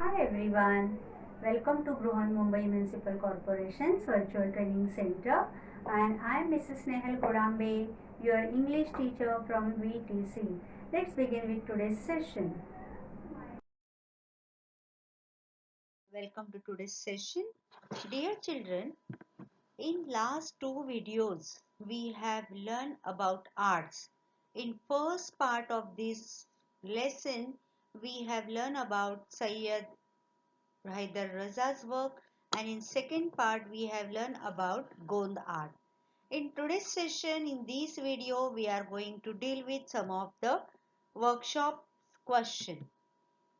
Hi everyone, welcome to Bruhan Mumbai Municipal Corporation's Virtual Training Center, and I am Mrs. Nehal Kodambe, your English teacher from VTC. Let's begin with today's session. Welcome to today's session. Dear children, in last two videos we have learned about arts. In first part of this lesson we have learned about Sayyid Haider Raza's work, and in second part we have learned about Gond art. In today's session, in this video we are going to deal with some of the workshop question.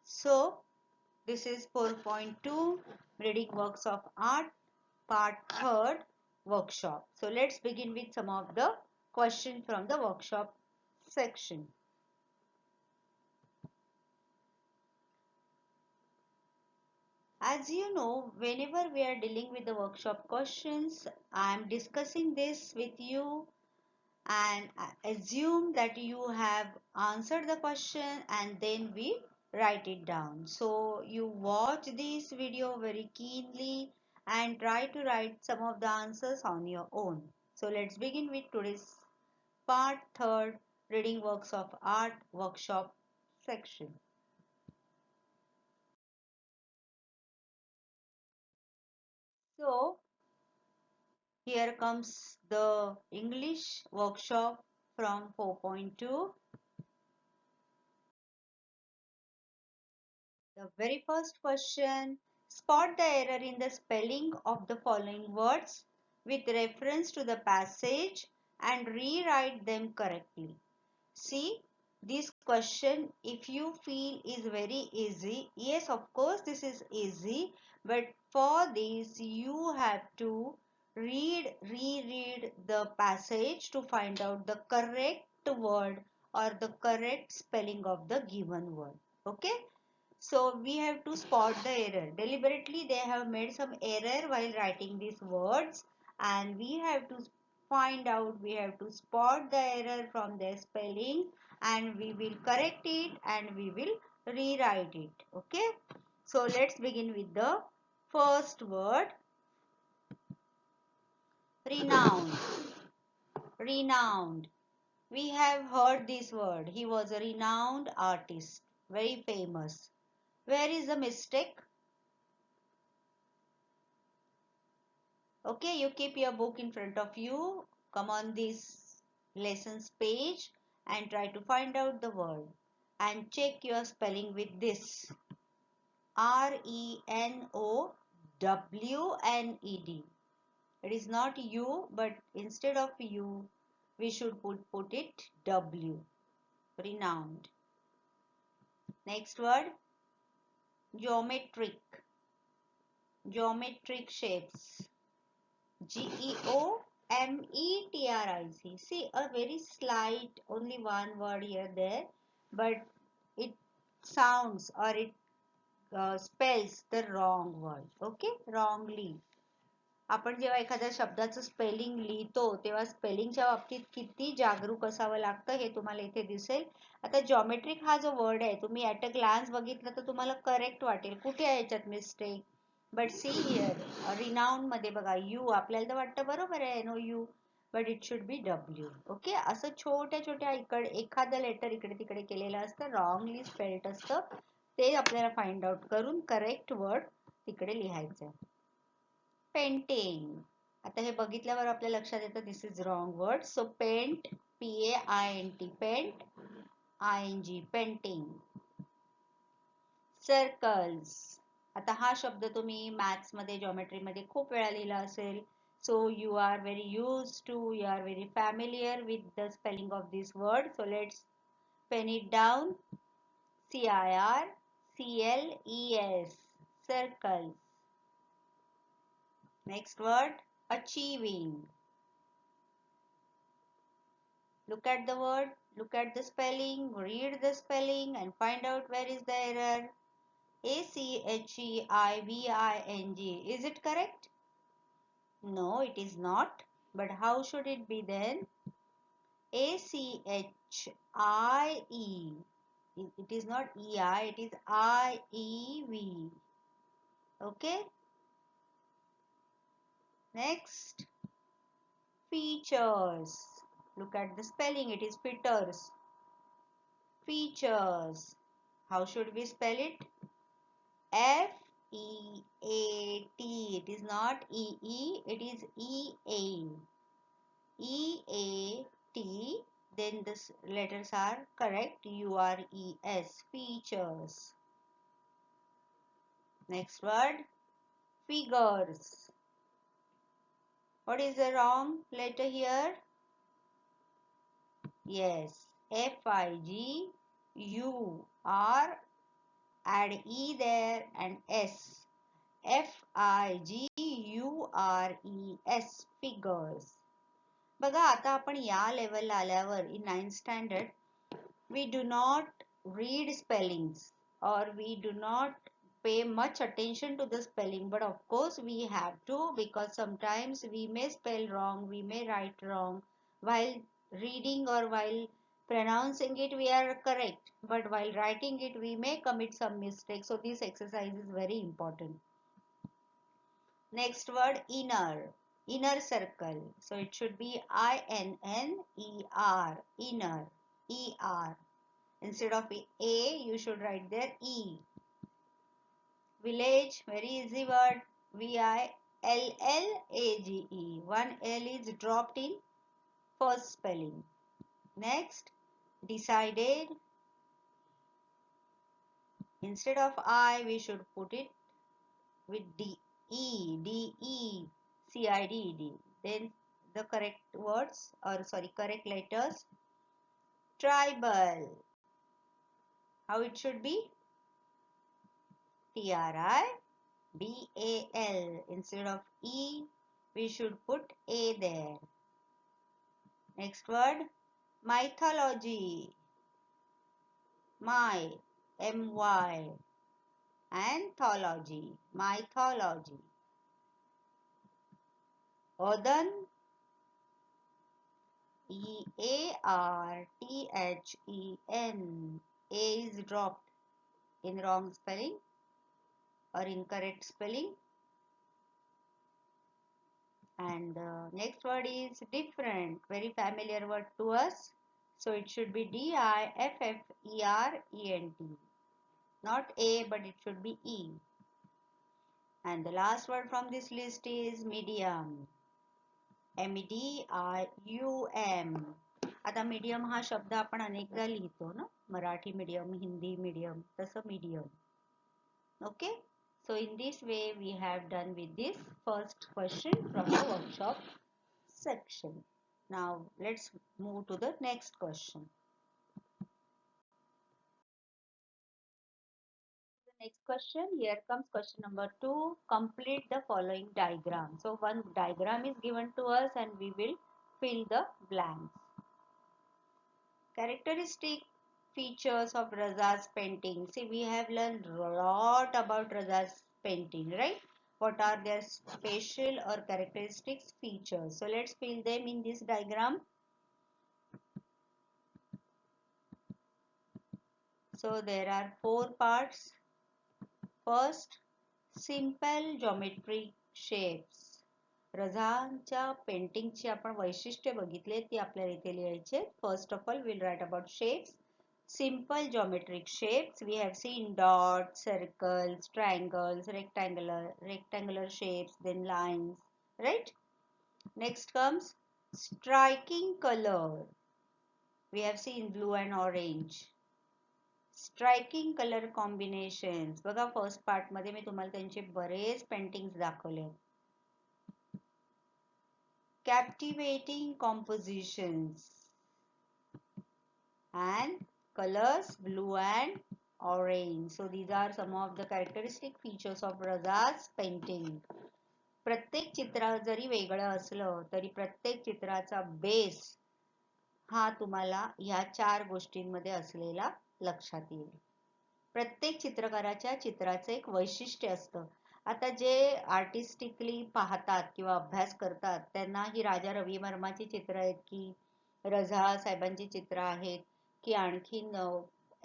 So this is 4.2 reading works of art part 3rd workshop. So let's begin with some of the questions from the workshop section. As you know, whenever we are dealing with the workshop questions, I am discussing this with you and I assume that you have answered the question and then we write it down. So you watch this video very keenly and try to write some of the answers on your own. So let's begin with today's part 3rd reading works of art workshop section. So here comes the English workshop from 4.2. The very first question, spot the error in the spelling of the following words with reference to the passage and rewrite them correctly. See, this question, if you feel is very easy, yes, of course, this is easy, but for this, you have to reread the passage to find out the correct word or the correct spelling of the given word. Okay. So we have to spot the error. Deliberately they have made some error while writing these words and we have to find out, we have to spot the error from their spelling and we will correct it and we will rewrite it. Okay. So let's begin with the first word, renowned. Renowned. We have heard this word. He was a renowned artist, very famous. Where is the mistake? Okay, you keep your book in front of you. Come on this lessons page and try to find out the word and check your spelling with this. Renowed. It is not U, but instead of U, we should put it W. Renowned. Next word, geometric. Geometric shapes. Geometric. See, a very slight, only one word here there, but it sounds or it spells the wrong word. Okay, wrongly. आपण जेव्हा एखाद्या शब्दाचं spelling लिहितो तेव्हा स्पेलिंगच्या बाबतीत किती जागरूक असावं लागतं हे तुम्हाला इथे दिसेल. आता जॉमेट्रिक हा जो वर्ड आहे तुम्ही ऍट अ ग्लान्स बघितलं तर तुम्हाला करेक्ट वाटेल. कुठे आहे याच्यात mistake? But see here renowned मध्ये बघा यू आपल्याला तर वाटतं बरोबर आहे no U but it should be W. Okay, असं छोट्या छोट्या इकडे एखादं लेटर इकडे तिकडे केलेलं असतं, रॉंगली स्पेल्ड असतं, ते आपल्याला फाइंड आउट करून करेक्ट वर्ड तिकडे लिहायचं. पेंटिंग. आता हे बघितल्यावर आपल्या लक्षात येतं this is wrong word. So paint, PAINT, paint, ING, painting. Circles. आता हा शब्द तुम्ही मॅथ्स मध्ये जॉमेट्री मध्ये खूप वेळा लिहिला असेल. So you are very used to, you are very familiar with the spelling of this word. So let's pen it down. CIRCLES, circles. Next word, achieving. Look at the word, look at the spelling, read the spelling and find out where is the error. ACHEIVING. Is it correct? No, it is not. But how should it be then? ACHIE. It is not EI, it is IEV. Okay. Next, features. Look at the spelling. It is features. Features. How should we spell it? F-E-A-T. It is not E-E. It is E-A. E-A-T. Then the letters are correct. U-R-E-S. Features. Next word. Figures. What is the wrong letter here? Yes. F-I-G-U-R. Add E there and S. F-I-G-U-R-E-S. Figures. बघा आता आपण या लेवलला आल्यावर in 9th standard we do not read spellings or we do not pay much attention to the spelling, but of course we have to, because sometimes we may spell wrong, we may write wrong while reading, or while pronouncing it we are correct, but while writing it we may commit some mistakes. So this exercise is very important. Next word, inner. Inner circle. So it should be I-N-N-E-R. Inner. E-R. Instead of A, you should write there E. Village. Very easy word. V-I-L-L-A-G-E. One L is dropped in first spelling. Next, decided. Instead of I, we should put it with D. E. D-E. C-I-D-E-D. Then the correct words, or sorry, correct letters. Tribal. How it should be? T-R-I-B-A-L. Instead of E, we should put A there. Next word, mythology. My, M-Y. Anthology. Mythology. Earthen. E-A-R-T-H-E-N. A is dropped in wrong spelling or incorrect spelling. And next word is different. Very familiar word to us. So it should be D-I-F-F-E-R-E-N-T. Not A, but it should be E. And the last word from this list is medium. M-E-D-I-U-M. आता medium हा शब्द आपण अनेकदा लिहितो ना, Marathi medium, Hindi medium, तसं medium. Okay, so in this way we have done with this first question from the workshop section. Now let's move to the next question. The next question, here comes question number 2. Complete the following diagram. So one diagram is given to us and we will fill the blanks. Characteristic features of Raza's painting. See, we have learned a lot about Raza's painting, right? What are their special or characteristics features? So let's fill them in this diagram. So there are 4 parts. First, simple geometric shapes. रझांच्या पेंटिंगची आपण वैशिष्ट्य बघितले ती आपल्याला इथे लिहायचे. First of all, we'll write about shapes. Simple geometric shapes. We have seen dots, circles, triangles, rectangular shapes, then lines, right? Next comes striking color. We have seen blue and orange. Striking color combinations. बघा first part मध्ये मी तुम्हाला त्यांचे बरेच paintings दाखवले. Captivating compositions and colors blue and orange. So these are some of the characteristic features of Raza's painting. प्रत्येक चित्र जरी वेगळं असलं तरी प्रत्येक चित्राचा बेस हा तुम्हाला ह्या 4 गोष्टींमध्ये असलेला लक्षात येईल. प्रत्येक चित्रकाराच्या चित्राचं एक वैशिष्ट्य असतं. आता जे आर्टिस्टिकली पाहतात किंवा अभ्यास करतात त्यांना ही राजा रवी वर्माची चित्र आहेत की रझा साहेबांची चित्र आहेत की आणखीन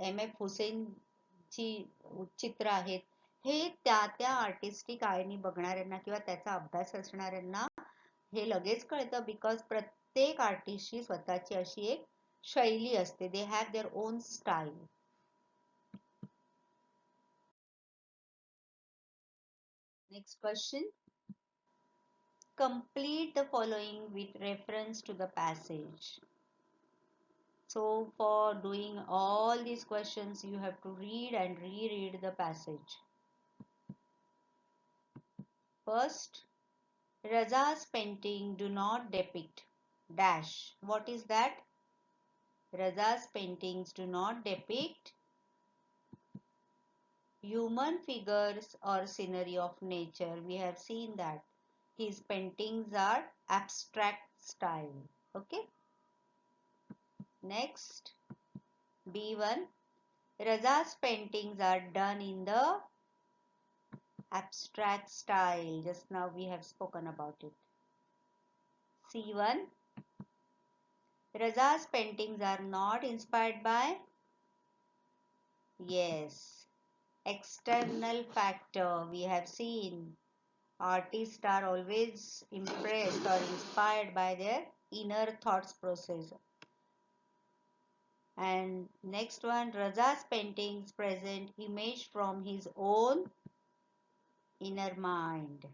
M.F. हुसेनची चित्र आहेत, हे त्या त्या आर्टिस्टिक आयनी बघणाऱ्यांना किंवा त्याचा अभ्यास असणाऱ्यांना हे लगेच कळतं, बिकॉज प्रत्येक आर्टिस्टची स्वतःची अशी एक शैली असते. They have their own style. Next question. Complete the following with reference to the passage. So for doing all these questions, you have to read and reread the passage. First, Raza's painting do not depict dash. What is that? Raza's paintings do not depict human figures or scenery of nature. We have seen that his paintings are abstract style. Okay. Next, B1. Raza's paintings are done in the abstract style. Just now we have spoken about it. C1. Raza's paintings are not inspired by, yes, external factor. We have seen artists are always impressed or inspired by their inner thoughts process. And next one, Raza's paintings present image from his own inner mind.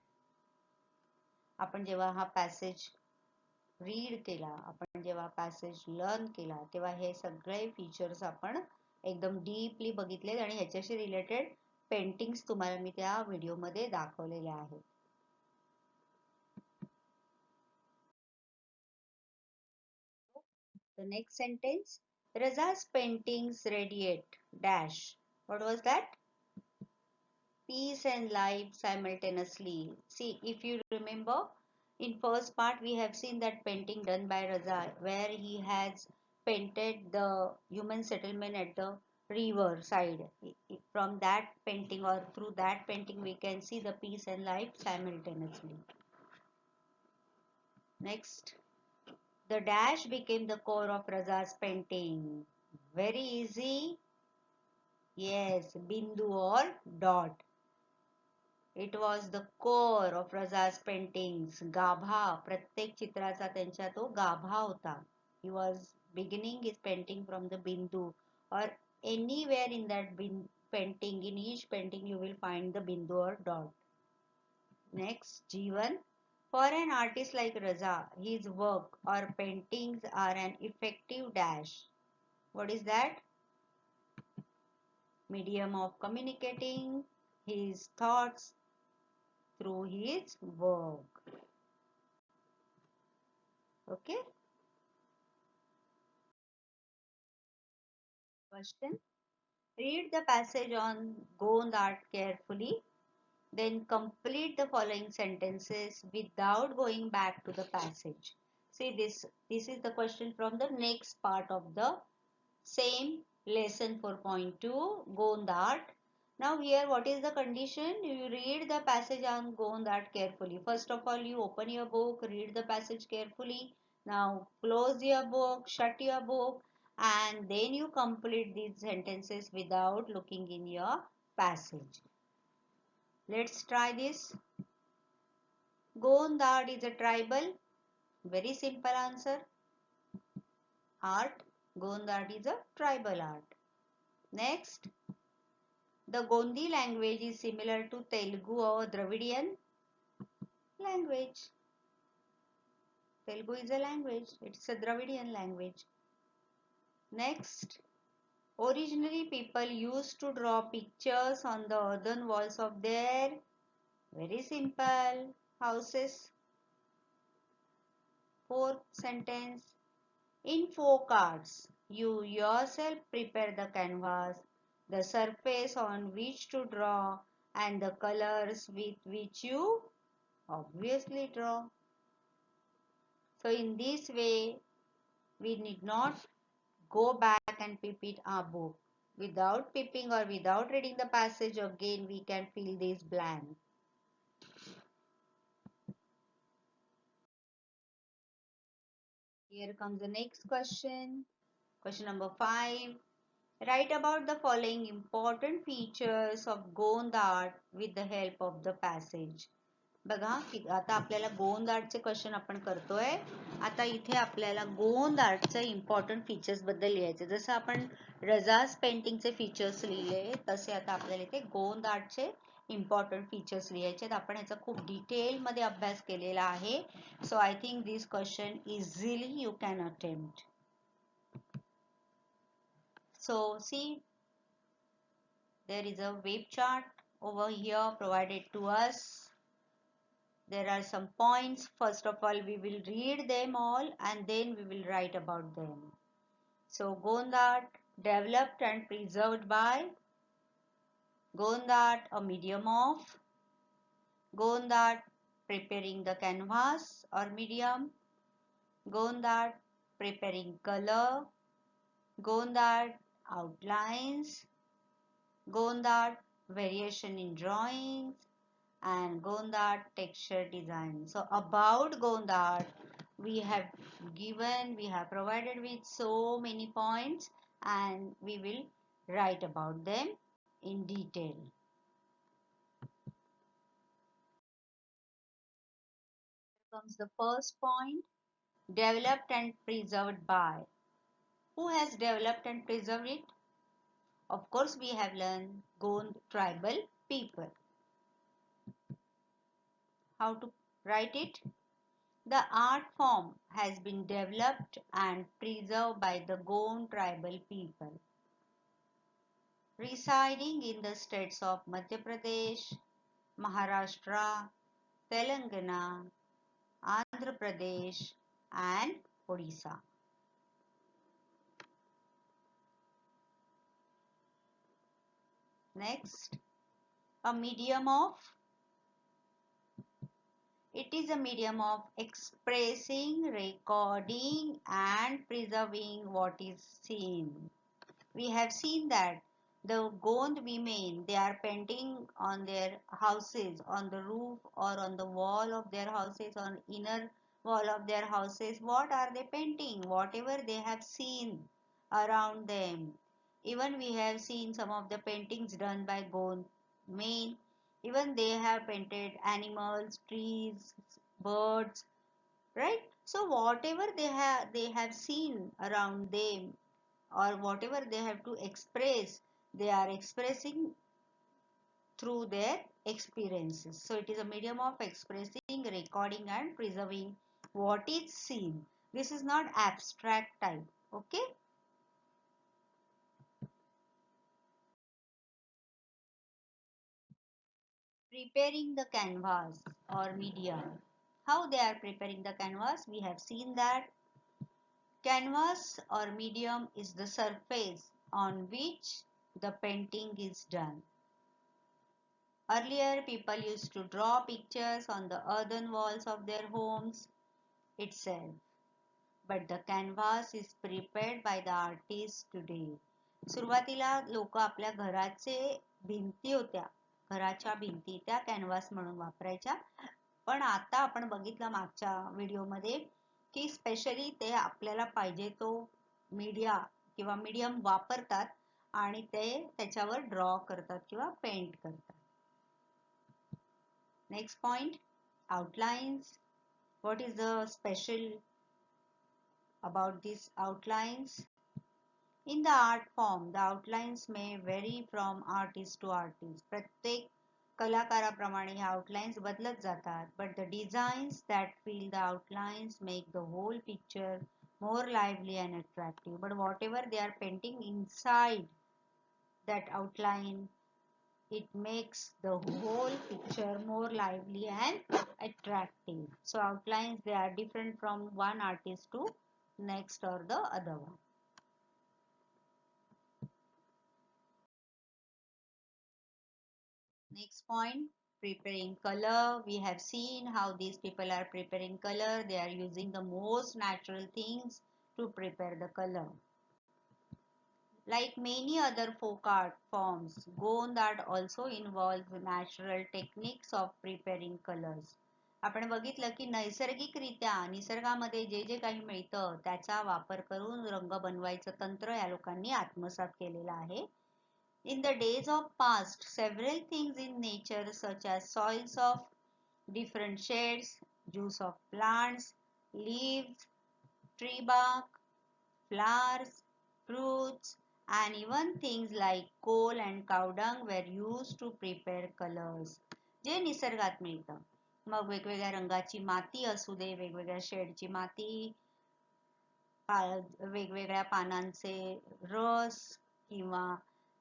आपण जेव्हा हा passage read केला, आपण जेव्हा passage learn केला, तेव्हा हे सगळे features आपण एकदम डीपली बघितले आणि ह्याच्याशी रिलेटेड पेंटिंग्स तुम्हाला मी त्या व्हिडिओमध्ये दाखवलेल्या आहेत. The next sentence, Raza's paintings radiate dash. What was that? Peace and life simultaneously. See, if you remember, in first part we have seen that painting done by Raza where he has painted the human settlement at the river side. From that painting or through that painting we can see the peace and life simultaneously. Next, the dash became the core of Raza's painting. Very easy. Yes, bindu or dot. It was the core of Raza's paintings. गाभा, प्रत्येक चित्राचा त्यांच्या तो गाभा होता. He was beginning his painting from the bindu, or anywhere in that painting, in each painting you will find the bindu or dot. Next, G1. For an artist like Raza, his work or paintings are an effective dash. What is that? Medium of communicating his thoughts through his work. Okay. Question. Read the passage on Gond art carefully. Then complete the following sentences without going back to the passage. See, this is the question from the next part of the same lesson 4.2 Gond art. Now here what is the condition? You read the passage on Gond art carefully. First of all, you open your book, read the passage carefully. Now close your book, shut your book, and then you complete these sentences without looking in your passage. Let's try this. Gond art is a tribal. Very simple answer. Art. Gond art is a tribal art. Next. The Gondi language is similar to Telugu or Dravidian language. Telugu is a language. It's a Dravidian language. Next. Originally, people used to draw pictures on the earthen walls of their very simple houses. Fourth sentence. In folk arts, you yourself prepare the canvas, the surface on which to draw, and the colors with which you obviously draw. So in this way, we need not go back and repeat our book. Without peeping or without reading the passage again, we can fill this blank. Here comes the next question. Question number 5. Write about the following important features of Gond art with the help of the passage. बघा आता आपल्याला गोंद आर्टचे question आपण करतोय. आता इथे आपल्याला गोंद आर्टचे इम्पॉर्टंट फीचर्स बद्दल लिहायचे. जसं आपण रजाज पेंटिंगचे फीचर्स लिहिले तसे आता आपल्याला इथे गोंद आर्टचे इम्पॉर्टंट फीचर्स लिहायचे. आपण ह्याचा खूप डिटेल मध्ये अभ्यास केलेला आहे. So I think this question easily you can attempt. So see, there is a wave chart over here provided to us. There are some points. First of all, we will read them all and then we will write about them. So Gond art developed and preserved by Gond art, a medium of Gond art, preparing the canvas or medium, Gond art, preparing color, Gond art, outlines, Gond art, variation in drawings, and Gond art texture design. So about Gond art, we have provided with so many points and we will write about them in detail. Here comes the first point, developed and preserved by. Who has developed and preserved it? Of course, we have learned Gond tribal people. How to write it? The art form has been developed and preserved by the Gond tribal people residing in the states of Madhya Pradesh, Maharashtra, Telangana, Andhra Pradesh and Odisha. Next, a medium of. It is a medium of expressing, recording and preserving what is seen. We have seen that the Gond women, they are painting on their houses, on the roof or on the wall of their houses, on inner wall of their houses. What are they painting? Whatever they have seen around them. Even we have seen some of the paintings done by Gond men. Even they have painted animals, trees, birds, right? So whatever they have seen around them, or whatever they have to express, they are expressing through their experiences. So it is a medium of expressing, recording and preserving what is seen. This is not abstract type. Okay. Preparing the canvas or medium. How they are preparing the canvas? We have seen that canvas or medium is the surface on which the painting is done. Earlier, people used to draw pictures on the earthen walls of their homes itself. But the canvas is prepared by the artist today. सुरुवातीला लोक आपल्या घराचे भिंती होत्या, घराच्या भिंती त्या canvas म्हणून वापरायच्या. पण आता आपण बघितलं मागच्या व्हिडिओमध्ये की स्पेशली ते आपल्याला पाहिजे तो मीडिया किंवा मीडियम वापरतात आणि ते त्याच्यावर ड्रॉ करतात किंवा पेंट करतात. Next point, outlines. What is the special about these outlines? In the art form, the outlines may vary from artist to artist. प्रत्येक कलाकाराप्रमाणे ह्या outlines बदलत जातात. But the designs that fill the outlines make the whole picture more lively and attractive. But whatever they are painting inside that outline, it makes the whole picture more lively and attractive. So outlines, they are different from one artist to next or the other one. Next point, preparing color. We have seen how these people are preparing color. They are using the most natural things to prepare the color. Like many other folk art forms, Gond art also involves natural techniques of preparing colors. आपण बघितलं की नैसर्गिकरित्या निसर्गामध्ये जे जे काही मिळतं त्याचा वापर करून रंग बनवायचं तंत्र या लोकांनी आत्मसात केलेलं आहे. In the days of past, several things in nature such as soils of different shades, juice of plants, leaves, tree bark, flowers, fruits, and even things like coal and cow dung were used to prepare colors. जे निसर्गात मिळतं. मग वेगवेगळ्या रंगाची माती असू दे, वेगवेगळ्या शेडची माती, वेगवेगळ्या पानांचे रस किंवा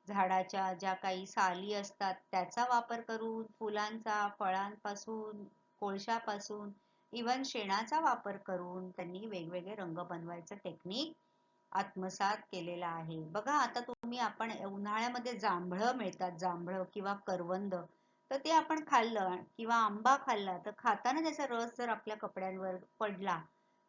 झाडाच्या ज्या काही साली असतात त्याचा वापर करून, फुलांचा, फळांपासून, कोळशापासून, इवन शेणाचा वापर करून त्यांनी वेगवेगळे रंग बनवायचं टेक्निक आत्मसात केलेला आहे. बघा आता तुम्ही आपण उन्हाळ्यामध्ये जांभळं मिळतात, जांभळं किंवा करवंद, तर ते आपण खाल्लं किंवा आंबा खाल्ला तर खाताना त्याचा रस जर आपल्या कपड्यांवर पडला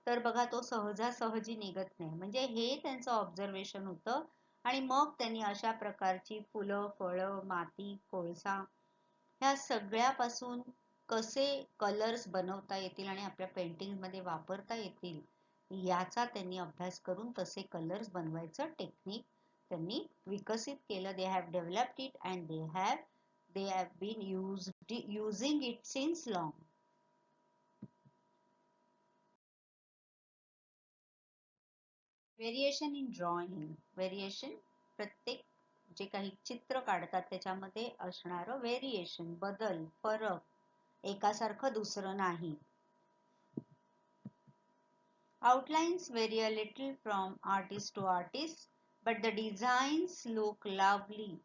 तर बघा तो सहजासहजी निघत नाही. म्हणजे हे त्यांचं ऑब्झर्वेशन होतं आणि मग त्यांनी अशा प्रकारची फुलं, फळं, माती, कोळसा ह्या सगळ्यापासून कसे कलर्स बनवता येतील आणि आपल्या पेंटिंग मध्ये वापरता येतील याचा त्यांनी अभ्यास करून तसे कलर्स बनवायचं टेक्निक त्यांनी विकसित केलं. They have developed it and they have been using it since long. Variation in drawing. Variation प्रत्येक जे काही चित्र काढतात त्याच्यामध्ये असणारं व्हेरिएशन, बदल, फरक, एकासारखं दुसरं नाही. Outlines vary a little from artist to artist, but the designs look lovely,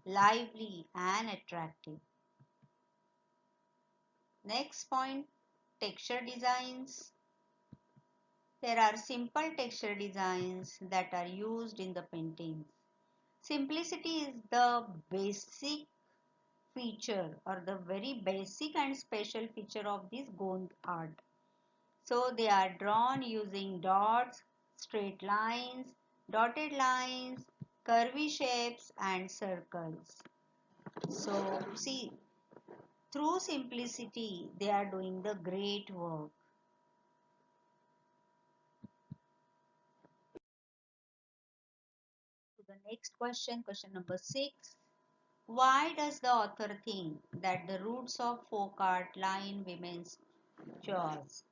lively and attractive. Next point, texture designs. There are simple texture designs that are used in the paintings. Simplicity is the basic feature or the very basic and special feature of this Gond art. So they are drawn using dots, straight lines, dotted lines, curvy shapes and circles. So see, through simplicity they are doing the great work. The next question, question number 6. Why does the author think that the roots of folk art lie in women's chores?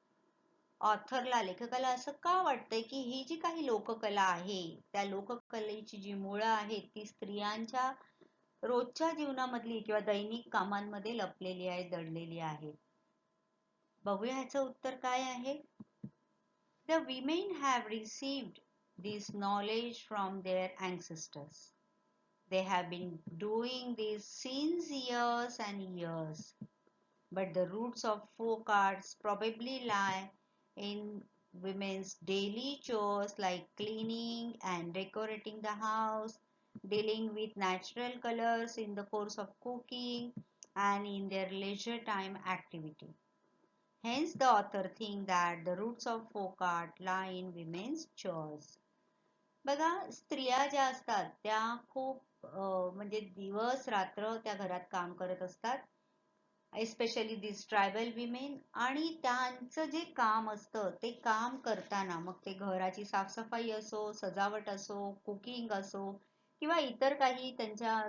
ऑथरला, लेखकाला असं का वाटतंय की ही जी काही लोककला आहे त्या लोककलेची जी मुळं आहेत ती स्त्रियांच्या रोजच्या जीवनामधली किंवा दैनिक कामांमध्ये लपलेली आहे, दडलेली आहेत. बघूया ह्याचं उत्तर काय आहे. The women have received this knowledge from their ancestors. They have been doing this since years and years. But the roots of folk arts probably lie in women's daily chores like cleaning and decorating the house, dealing with natural colors in the course of cooking, and in their leisure time activity. Hence, the author thinks that the roots of folk art lie in women's chores. बघा, स्त्रिया ज्या असतात त्या खूप म्हणजे दिवस रात्र त्या घरात काम करत असतात, एस्पेशली दिस ट्रायबल विमेन. आणि त्यांचं जे काम असतं ते काम करताना मग ते घराची साफसफाई असो, सजावट असो, कुकिंग असो किंवा इतर काही त्यांच्या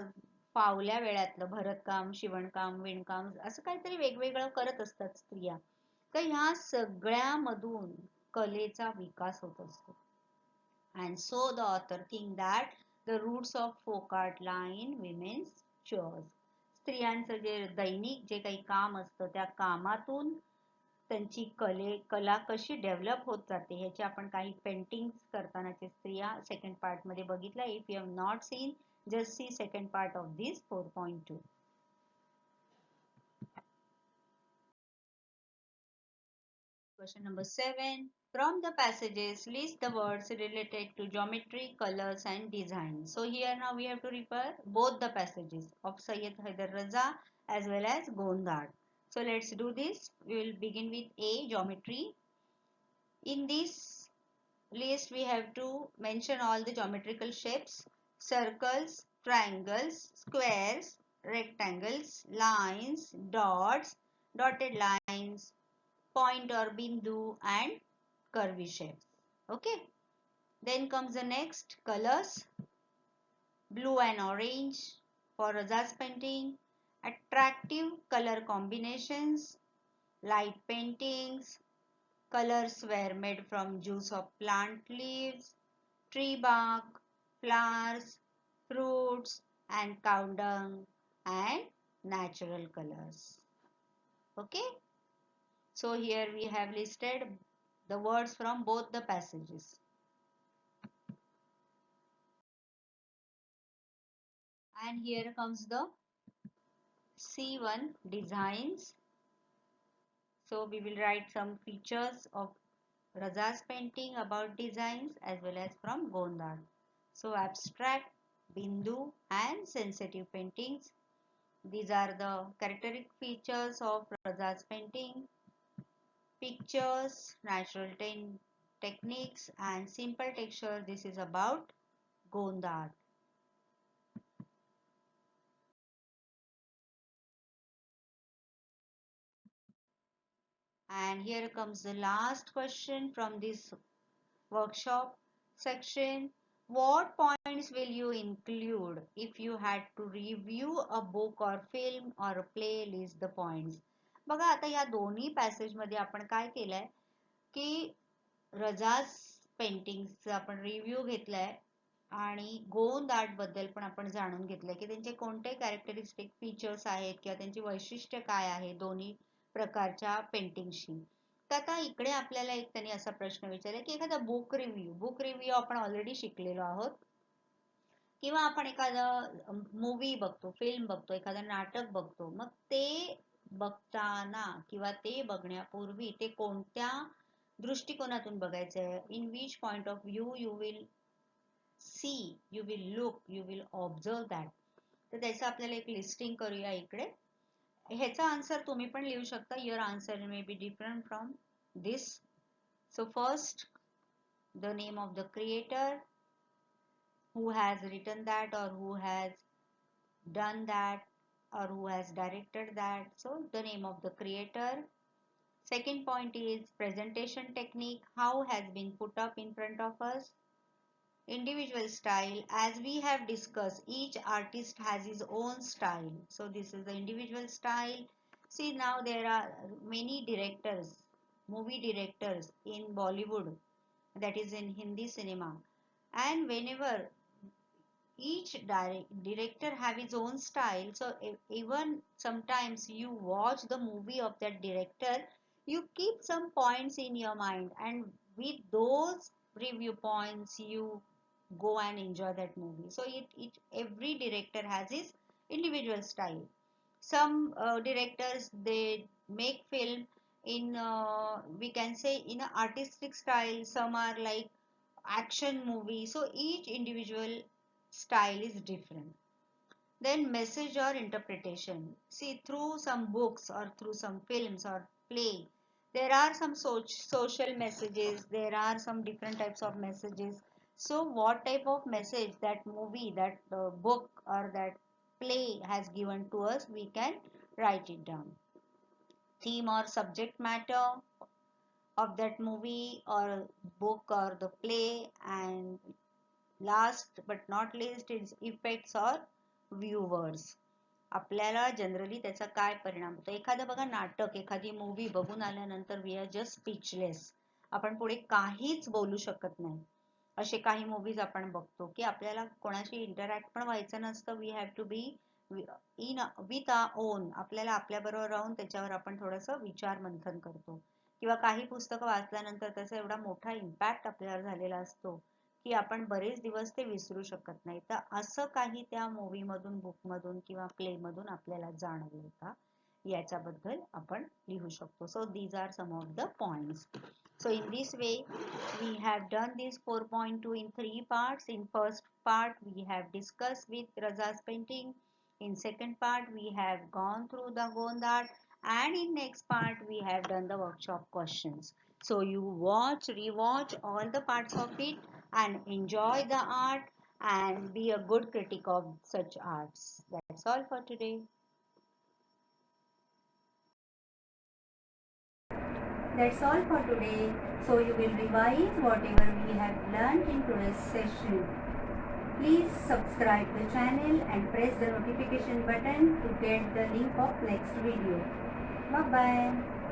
फावल्या वेळातलं भरतकाम, शिवणकाम, विणकाम असं काहीतरी वेगवेगळं करत असतात स्त्रिया. तर ह्या सगळ्यामधून कलेचा विकास होत असतो. And so the author think that the roots of folk art lie in women's chores. स्त्रियांचं जे दैनिक जे काही काम असतं त्या कामातून त्यांची कला कशी डेव्हलप होत जाते ह्याचे आपण काही पेंटिंग्स करतानाचे स्त्रिया सेकंड पार्ट मध्ये बघितलं. If you have not seen, just see second part of this 4.2. Question number 7. From the passages, list the words related to geometry, colors and design. So here now we have to refer both the passages of Sayyid Haider Raza as well as Gond art. So let's do this. We will begin with A, geometry. In this list we have to mention all the geometrical shapes: circles, triangles, squares, rectangles, lines, dots, dotted lines, point or bindu, and curvy shapes. Okay. Then comes the next colors, blue and orange for Raja's painting, attractive color combinations, light paintings, colors were made from juice of plant leaves, tree bark, flowers, fruits, and cow dung, and natural colors. Okay, so here we have listed the words from both the passages. And here comes the C1 designs. So we will write some features of Raja's painting about designs as well as from Gondar. So abstract, Bindu and sensitive paintings. These are the characteristic features of Raja's painting. Pictures, natural techniques and simple texture. This is about Gondar. And here comes the last question from this workshop section. What points will you include if you had to review a book or film or a play? List the points. बघा आता या दोन्ही passage मध्ये आपण काय केलंय की रजाज पेंटिंगचा आपण रिव्ह्यू घेतलाय आणि गोंद आर्ट बद्दल पण आपण जाणून घेतलंय की त्यांचे कोणते कॅरेक्टरिस्टिक फीचर्स आहेत किंवा त्यांची वैशिष्ट्य काय आहे दोन्ही प्रकारच्या पेंटिंगशी. तर आता इकडे आपल्याला एक त्यांनी असा प्रश्न विचारला की एखादा बुक रिव्ह्यू आपण ऑलरेडी शिकलेलो आहोत किंवा आपण एखादं मूवी बघतो, फिल्म बघतो, एखादं नाटक बघतो, मग ते बघताना किंवा ते बघण्यापूर्वी ते कोणत्या दृष्टिकोनातून बघायचंय, in which point of view you will see, you will look, you will observe that. तर त्याचं आपल्याला एक लिस्टिंग करूया इकडे. ह्याचा आन्सर तुम्ही पण लिहू शकता. Your answer may be different from this. So first, the name of the creator, who has written that or who has done that or who has directed that. So the name of the creator. Second point is presentation technique, how has been put up in front of us. Individual style, as we have discussed, each artist has his own style, so this is the individual style. See, now there are many directors, movie directors in Bollywood, that is in Hindi cinema, and whenever each director have his own style, so even sometimes you watch the movie of that director, you keep some points in your mind, and with those review points you go and enjoy that movie. So every director has his individual style. Some directors, they make film in we can say in an artistic style, some are like action movie, so each individual style is different. Then message or interpretation, see, through some books or through some films or play, there are some social messages, there are some different types of messages. So what type of message that movie, that book or that play has given to us, we can write it down. Theme or subject matter of that movie or book or the play, and last but not least is effects or viewers. आपल्याला generally त्याचा काय परिणाम होतो. एखादं बघा नाटक, एखादी movie बघून आल्यानंतर वी आर जस्ट स्पीचलेस, आपण पुढे काहीच बोलू शकत नाही. असे काही मूवीज आपण बघतो की आपल्याला कोणाशी इंटरॅक्ट पण व्हायचं नसतं. We have to be in with our own, आपल्याला आपल्याबरोबर राहून त्याच्यावर आपण थोडंसं विचार मंथन करतो. किंवा काही पुस्तकं वाचल्यानंतर त्याचा एवढा मोठा इम्पॅक्ट आपल्यावर झालेला असतो की आपण बरेच दिवस ते विसरू शकत नाही. तर असं काही त्या मूवी मधून, बुक मधून किंवा प्ले मधून आपल्याला जाणवलं का, याच्याबद्दल आपण लिहू शकतो. So these are some of the points. So in this way we have done this 4.2 in 3 parts. In first part we have discussed with Raja's painting. In second part we have gone through the Gond art, and in next part we have done the workshop questions. So you watch, rewatch all the parts of it and enjoy the art and be a good critic of such arts. That's all for today. That's all for today. So you will revise whatever we have learned in today's session. Please subscribe the channel and press the notification button to get the link of next video. Bye bye.